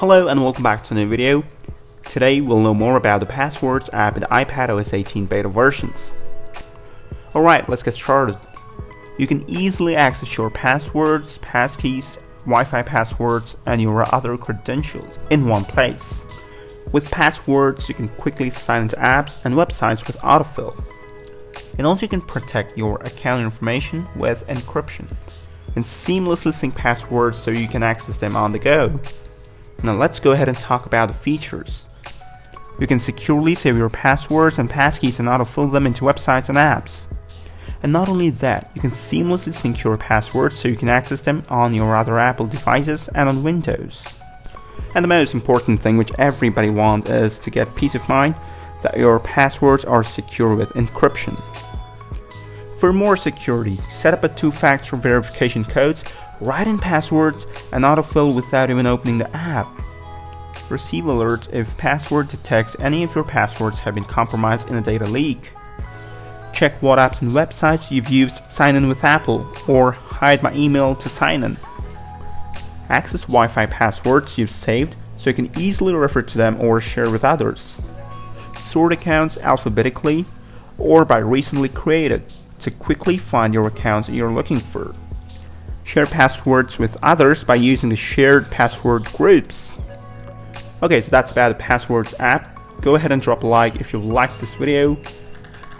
Hello and welcome back to a new video. Today we'll know more about the Passwords app in iPadOS 18 beta versions. Alright, let's get started. You can easily access your passwords, passkeys, Wi-Fi passwords, and your other credentials in one place. With Passwords, you can quickly sign into apps and websites with autofill. And also you can protect your account information with encryption and seamlessly sync passwords so you can access them on the go. Now let's go ahead and talk about the features. You can securely save your passwords and passkeys and autofill them into websites and apps. And not only that, you can seamlessly sync your passwords so you can access them on your other Apple devices and on Windows. And the most important thing which everybody wants is to get peace of mind that your passwords are secure with encryption. For more security, set up a two-factor verification codes, write in passwords, and autofill without even opening the app. Receive alerts if password detects any of your passwords have been compromised in a data leak. Check what apps and websites you've used sign in with Apple, or hide my email to sign in. Access Wi-Fi passwords you've saved so you can easily refer to them or share with others. Sort accounts alphabetically or by recently created to quickly find your accounts you're looking for. Share passwords with others by using the shared password groups. Okay, so that's about the Passwords app. Go ahead and drop a like if you liked this video.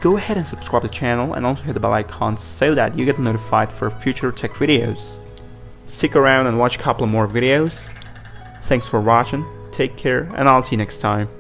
Go ahead and subscribe to the channel and also hit the bell icon so that you get notified for future tech videos. Stick around and watch a couple more videos. Thanks for watching, take care, and I'll see you next time.